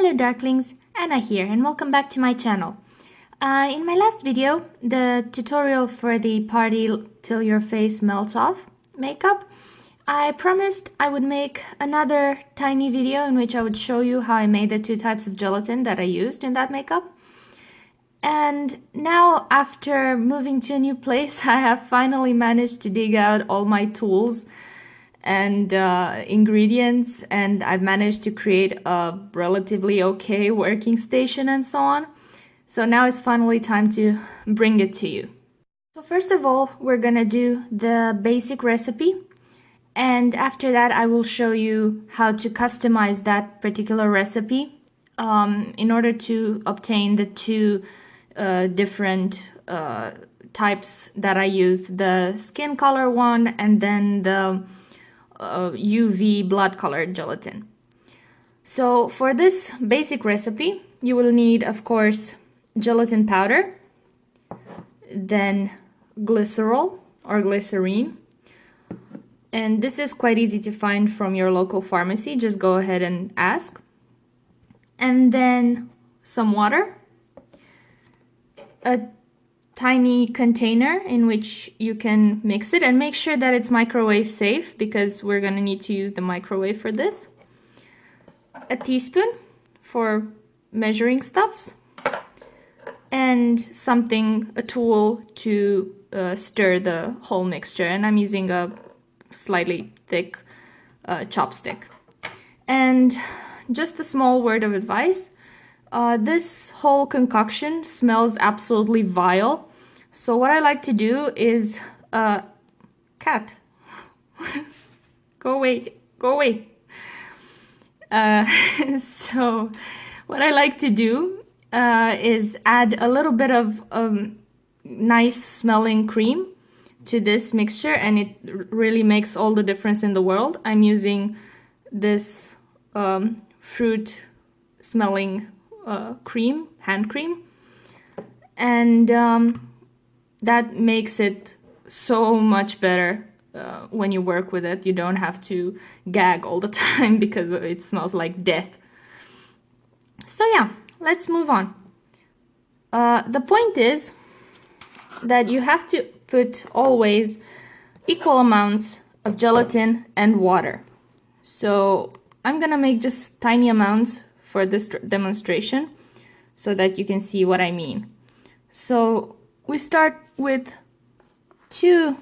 Hello Darklings, Anna here and welcome back to my channel. In my last video, the tutorial for the Party Till Your Face Melts Off makeup, I promised I would make another tiny video in which I would show you how I made the two types of gelatin that I used in that makeup. And now, after moving to a new place, I have finally managed to dig out all my tools and ingredients, and I've managed to create a relatively okay working station and so on. So now it's finally time to bring it to you. So first of all, we're gonna do the basic recipe, and after that I will show you how to customize that particular recipe in order to obtain the two different types that I used, the skin color one and then the UV blood colored gelatin. So for this basic recipe, you will need, of course, gelatin powder, then glycerol or glycerine, and this is quite easy to find from your local pharmacy, just go ahead and ask. And then some water, a tiny container in which you can mix it, and make sure that it's microwave safe because we're going to need to use the microwave for this. A teaspoon for measuring stuffs, and a tool to stir the whole mixture, and I'm using a slightly thick chopstick. And just a small word of advice, this whole concoction smells absolutely vile. So what I like to do is, cat, go away, go away. So what I like to do is add a little bit of nice smelling cream to this mixture, and it really makes all the difference in the world. I'm using this fruit smelling cream, hand cream, and that makes it so much better when you work with it. You don't have to gag all the time because it smells like death. So yeah, let's move on. The point is that you have to put always equal amounts of gelatin and water. So I'm gonna make just tiny amounts for this demonstration so that you can see what I mean. So we start with 2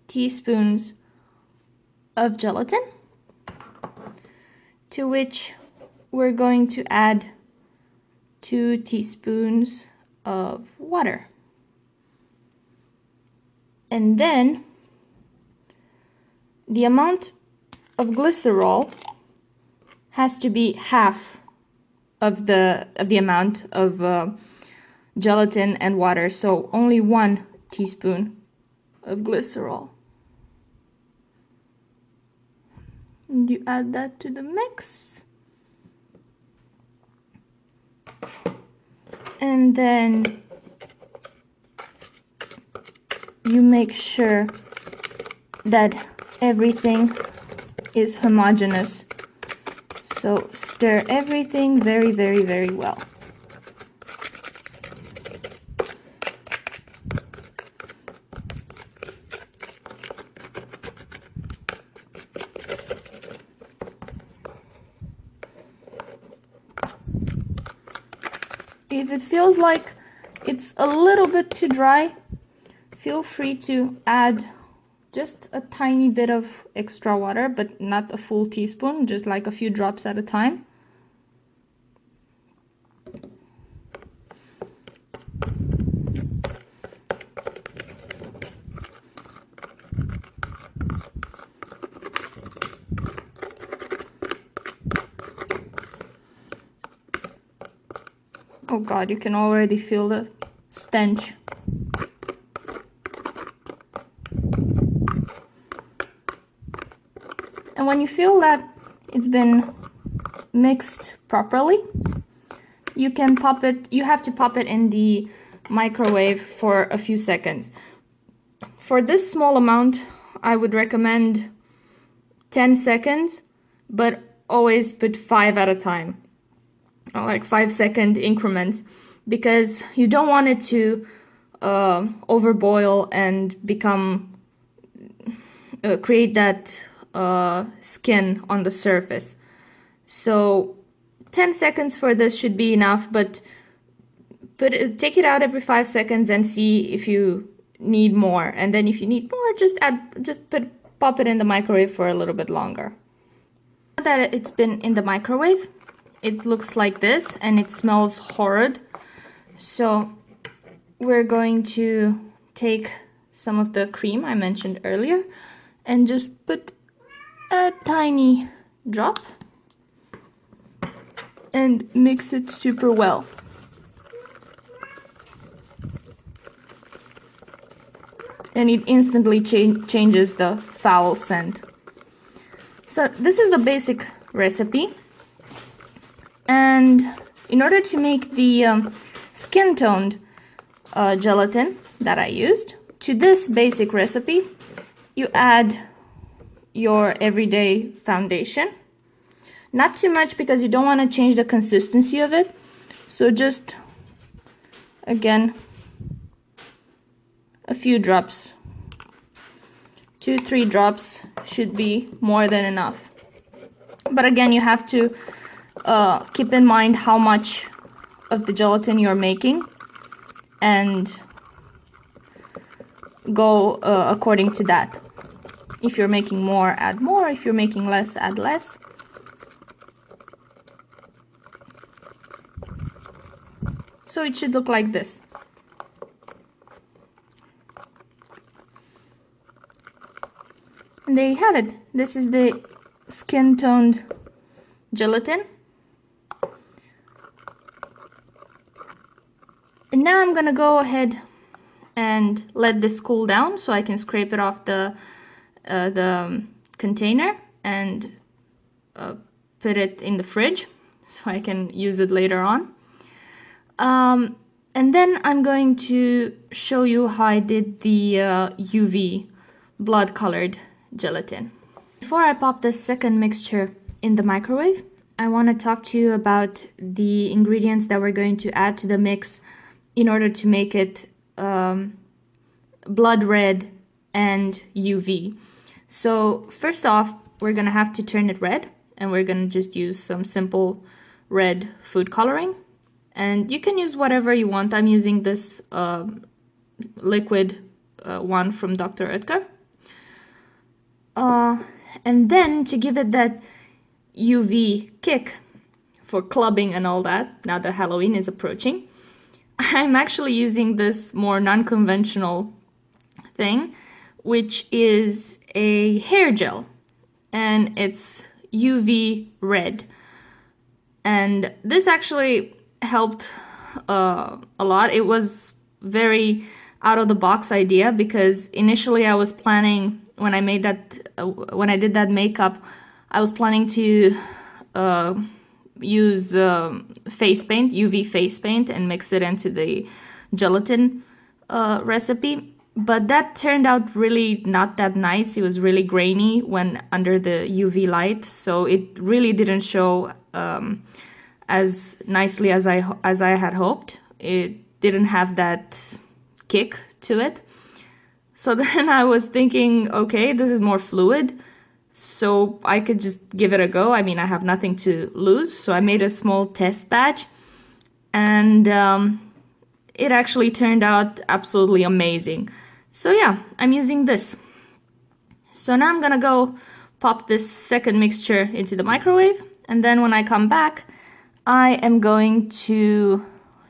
teaspoons of gelatin, to which we're going to add 2 teaspoons of water. And then the amount of glycerol has to be half of the amount of gelatin and water, so only 1 teaspoon of glycerol. And you add that to the mix, and then you make sure that everything is homogeneous. So stir everything very, very, very well. If it feels like it's a little bit too dry, feel free to add just a tiny bit of extra water, but not a full teaspoon, just like a few drops at a time. Oh God, you can already feel the stench. And when you feel that it's been mixed properly, you can pop it, you have to pop it in the microwave for a few seconds. For this small amount, I would recommend 10 seconds, but always put 5 at a time. like 5-second increments, because you don't want it to overboil and become create that skin on the surface. So 10 seconds for this should be enough, but take it out every 5 seconds and see if you need more. And then if you need more, pop it in the microwave for a little bit longer. Now that it's been in the microwave, it looks like this and it smells horrid. So we're going to take some of the cream I mentioned earlier and just put a tiny drop and mix it super well. And it instantly changes the foul scent. So this is the basic recipe. And in order to make the skin-toned gelatin that I used, to this basic recipe, you add your everyday foundation. Not too much because you don't want to change the consistency of it. So just, again, a few drops. 2-3 drops should be more than enough. But again, you have to keep in mind how much of the gelatin you're making and go according to that. If you're making more, add more. If you're making less, add less. So it should look like this. And there you have it. This is the skin-toned gelatin. And now I'm gonna go ahead and let this cool down so I can scrape it off the container and put it in the fridge so I can use it later on. And then I'm going to show you how I did the UV blood colored gelatin. Before I pop this second mixture in the microwave, I want to talk to you about the ingredients that we're going to add to the mix in order to make it blood red and UV. So first off, we're gonna have to turn it red, and we're gonna just use some simple red food coloring. And you can use whatever you want. I'm using this liquid one from Dr. Oetker. And then to give it that UV kick for clubbing and all that, now that Halloween is approaching, I'm actually using this more non-conventional thing, which is a hair gel, and it's UV red. And this actually helped a lot. It was very out of the box idea because initially I was planning, when I made that, when I did that makeup, I was planning to use face paint, UV face paint, and mix it into the gelatin recipe. But that turned out really not that nice. It was really grainy when under the UV light, so it really didn't show as nicely as I had hoped. It didn't have that kick to it. So then I was thinking, okay, this is more fluid, so I could just give it a go. I mean, I have nothing to lose, so I made a small test batch, and it actually turned out absolutely amazing. So yeah, I'm using this. So now I'm gonna go pop this second mixture into the microwave, and then when I come back, I am going to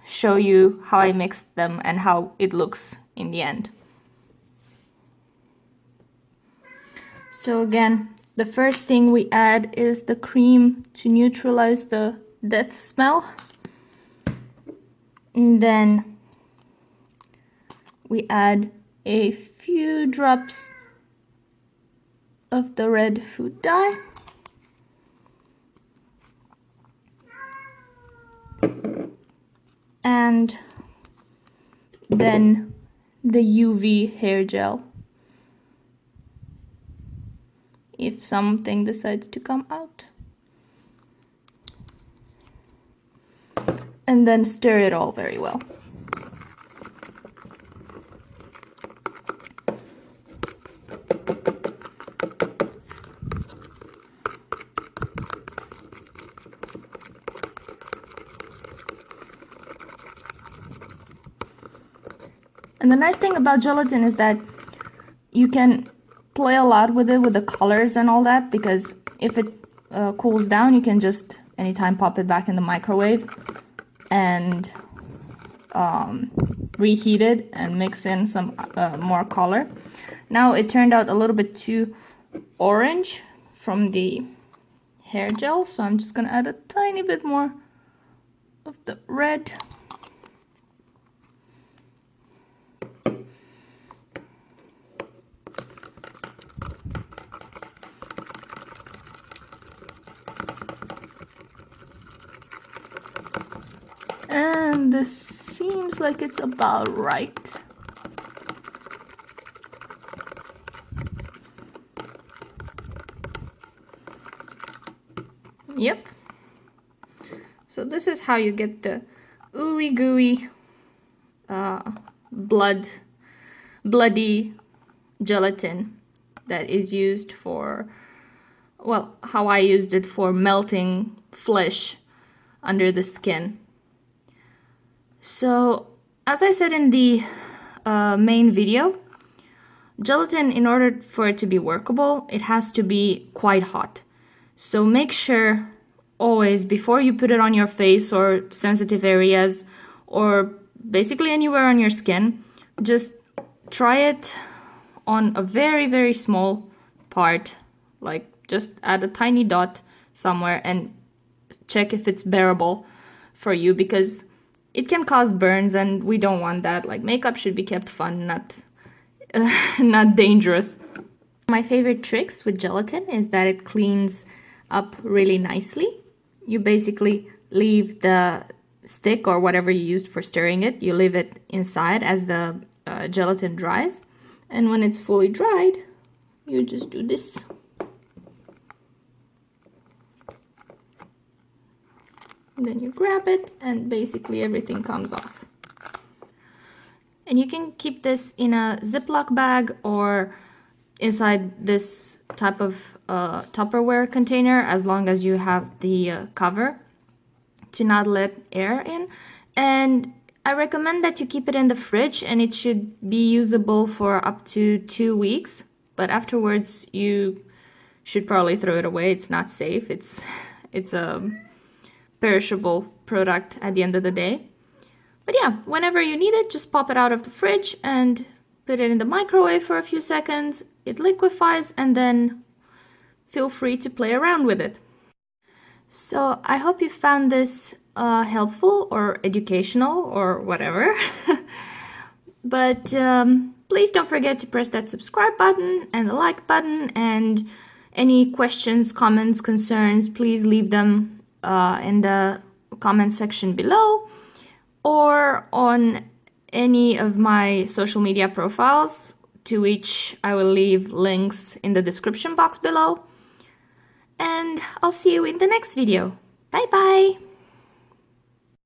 show you how I mixed them and how it looks in the end. So again, the first thing we add is the cream to neutralize the death smell. And then we add a few drops of the red food dye. And then the UV hair gel, if something decides to come out. and then stir it all very well. And the nice thing about gelatin is that you can play a lot with it, with the colors and all that, because if it cools down, you can just anytime pop it back in the microwave and reheat it and mix in some more color. Now it turned out a little bit too orange from the hair gel, so I'm just gonna add a tiny bit more of the red. And this seems like it's about right. Yep. So this is how you get the ooey gooey, bloody gelatin that is used for, well, how I used it for melting flesh under the skin. So, as I said in the main video, gelatin, in order for it to be workable, it has to be quite hot. So make sure always, before you put it on your face or sensitive areas, or basically anywhere on your skin, just try it on a very, very small part, like just add a tiny dot somewhere and check if it's bearable for you, because it can cause burns and we don't want that. Like, makeup should be kept fun, not dangerous. My favorite tricks with gelatin is that it cleans up really nicely. You basically leave the stick or whatever you used for stirring it, you leave it inside as the gelatin dries. And when it's fully dried, you just do this. Then you grab it and basically everything comes off. And you can keep this in a Ziploc bag or inside this type of Tupperware container, as long as you have the cover to not let air in. And I recommend that you keep it in the fridge, and it should be usable for up to 2 weeks. But afterwards you should probably throw it away. It's not safe. It's a perishable product at the end of the day. But yeah, whenever you need it, just pop it out of the fridge and put it in the microwave for a few seconds. It liquefies, and then feel free to play around with it. So I hope you found this helpful or educational or whatever. But please don't forget to press that subscribe button and the like button, and any questions, comments, concerns, please leave them in the comment section below, or on any of my social media profiles, to which I will leave links in the description box below. And I'll see you in the next video. Bye bye!